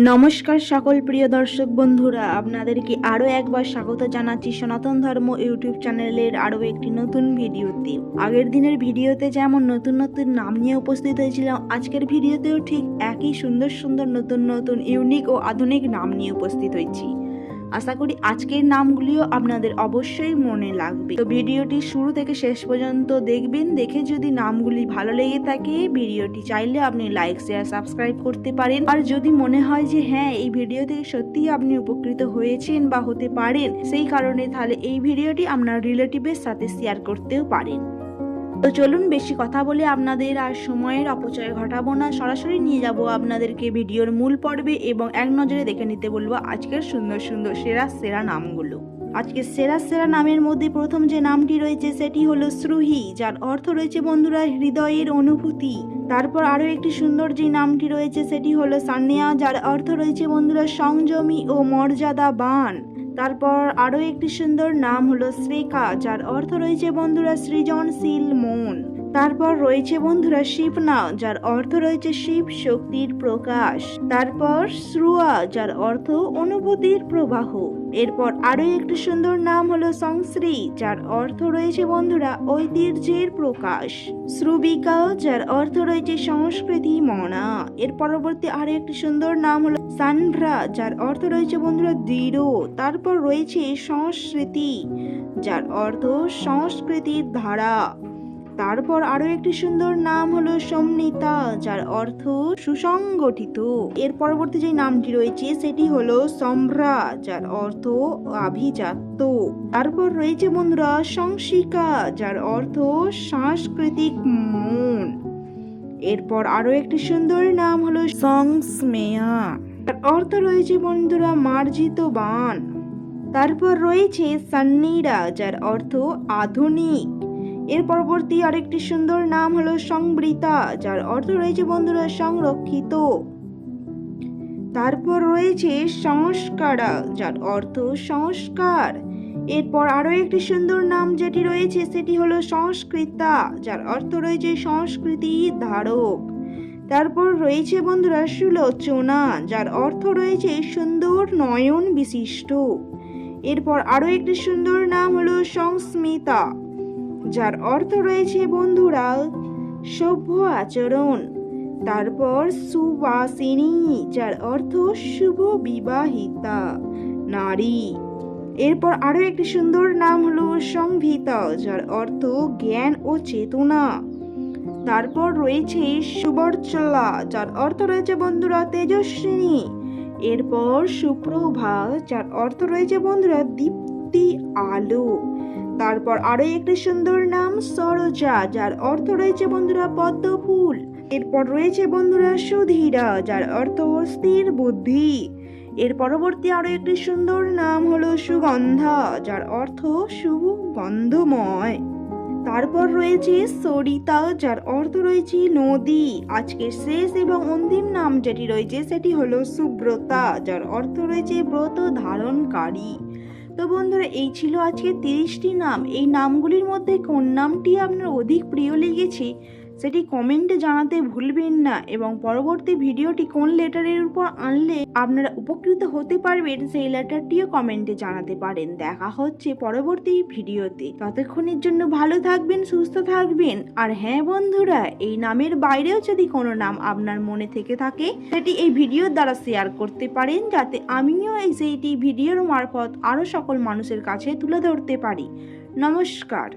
নমস্কার সকল প্রিয় দর্শক বন্ধুরা, আপনাদেরকে আরও একবার স্বাগত জানাচ্ছি সনাতন ধর্ম ইউটিউব চ্যানেলের আরও একটি নতুন ভিডিওতে। আগের দিনের ভিডিওতে যেমন নতুন নতুন নাম নিয়ে উপস্থিত হয়েছিলাম, আজকের ভিডিওতেও ঠিক একই সুন্দর সুন্দর নতুন নতুন ইউনিক ও আধুনিক নাম নিয়ে উপস্থিত হয়েছি। আশা করি আজকের নামগুলিও আপনাদের অবশ্যই মনে লাগবে। তো ভিডিওটি শুরু থেকে শেষ পর্যন্ত দেখবেন। দেখে যদি নামগুলি ভালো লেগে থাকে, ভিডিওটি চাইলে আপনি লাইক শেয়ার সাবস্ক্রাইব করতে পারেন। আর যদি মনে হয় যে হ্যাঁ, এই ভিডিও থেকে সত্যিই আপনি উপকৃত হয়েছেন বা হতে পারেন, সেই কারণে তাহলে এই ভিডিওটি আপনার রিলেটিভের সাথে শেয়ার করতেও পারেন। তো চলুন, বেশি কথা বলে আপনাদের আর সময়ের অপচয় ঘটাবো না, সরাসরি নিয়ে যাব আপনাদেরকে ভিডিওর মূল পর্বে এবং এক নজরে দেখে নিতে বলবো আজকের সুন্দর সুন্দর সেরা সেরা নামগুলো। আজকে সেরা সেরা নামের মধ্যে প্রথম যে নামটি রয়েছে সেটি হলো শ্রুহি, যার অর্থ রয়েছে বন্ধুরা হৃদয়ের অনুভূতি। তারপর আরো একটি সুন্দর যে নামটি রয়েছে সেটি হলো সান্নিয়া, যার অর্থ রয়েছে বন্ধুরা সংযমী ও মর্যাদাবান। তারপর আরো একটি সুন্দর নাম হলো শ্রেকা, যার অর্থ রয়েছে বন্ধুরা সৃজনশীল মন। তারপর রয়েছে বন্ধুরা শিবনা, যার অর্থ রয়েছে শিব শক্তির প্রকাশ। তারপর শ্রুয়া, যার অর্থ অনুভূতির প্রবাহ। এরপর আরো একটি সুন্দর নাম হলো সংশ্রী, যার অর্থ রয়েছে বন্ধুরা ঐতিহ্যের প্রকাশ। শ্রুবিকা, যার অর্থ রয়েছে সংস্কৃতি মনা। এর পরবর্তী আরো একটি সুন্দর নাম হলো সানভ্রা, যার অর্থ রয়েছে বন্ধুরা দৃঢ়। তারপর রয়েছে সংস্কৃতি, যার অর্থ সংস্কৃতির ধারা। তারপর আরো একটি সুন্দর নাম হলো সমনিতা, যার অর্থ সুসংগঠিত। এর পরবর্তী যে নামটি রয়েছে সেটি হলো সম্ভ্রা, যার অর্থ আভিজাত্য। তারপর রয়েছে বন্ধুরা সংশিকা, যার অর্থ সাংস্কৃতিক মন। এরপর আরো একটি সুন্দর নাম হলো সংস্মেয়া, যার অর্থ রয়েছে বন্ধুরা মার্জিত বান। তারপর রয়েছে সান্নিরা, যার অর্থ আধুনিক। এর পরবর্তী আরেকটি সুন্দর নাম হলো সংবৃতা, যার অর্থ রয়েছে বন্ধুরা সংরক্ষিত। তারপর রয়েছে সংস্কারা, যার অর্থ সংস্কার। এরপর আরো একটি সুন্দর নাম যেটি রয়েছে সেটি হলো সংস্কৃতা, যার অর্থ রয়েছে সংস্কৃতি ধারক। তারপর রয়েছে বন্ধুরা সুলোচনা, যার অর্থ রয়েছে সুন্দর নয়ন বিশিষ্ট। এরপর আরো একটি সুন্দর নাম হলো সংস্মিতা, যার অর্থ রয়েছে বন্ধুরা সভ্য আচরণ। তারপর সুবাসিনী, যার অর্থ শুভ বিবাহিতা নারী। এরপর আরো একটি সুন্দর নাম হলো সংহিতা, যার অর্থ জ্ঞান ও চেতনা। তারপর রয়েছে সুবর্চলা, যার অর্থ রয়েছে বন্ধুরা তেজস্বিনী। এরপর সুপ্রভা, যার অর্থ রয়েছে বন্ধুরা দীপ্তি আলো। তারপর আরো একটি সুন্দর নাম সরোজা, যার অর্থ রয়েছে বন্ধুরা পদ্ম ফুল। এরপর রয়েছে বন্ধুরা সুধীরা, যার অর্থ স্থির বুদ্ধি। এর পরবর্তী আরো একটি সুন্দর নাম হলো সুগন্ধা, যার অর্থ শুভ গন্ধময়। তারপর রয়েছে সরিতা, যার অর্থ রয়েছে নদী। আজকের শেষ এবং অন্তিম নাম যেটি রয়েছে সেটি হলো সুব্রতা, যার অর্থ রয়েছে ব্রত ধারণকারী। তো বন্ধুরা, এই ছিল আজকে 30টি নাম। এই নামগুলির মধ্যে কোন নামটি আপনার অধিক প্রিয় লেগেছে সেটি কমেন্টে জানাতে ভুলবেন না, এবং পরবর্তী ভিডিওটি কোন লেটারের উপর আনলে আপনারা উপকৃত হতে পারবেন সেই লেটারটিও কমেন্টে জানাতে পারেন। দেখা হচ্ছে পরবর্তী ভিডিওতে। ততক্ষণের জন্য ভালো থাকবেন, সুস্থ থাকবেন। আর হ্যাঁ বন্ধুরা, এই নামের বাইরেও যদি কোনো নাম আপনার মনে থেকে থাকে সেটি এই ভিডিওর দ্বারা শেয়ার করতে পারেন, যাতে আমিও সেইটি ভিডিওর মারফত আরো সকল মানুষের কাছে তুলে ধরতে পারি। নমস্কার।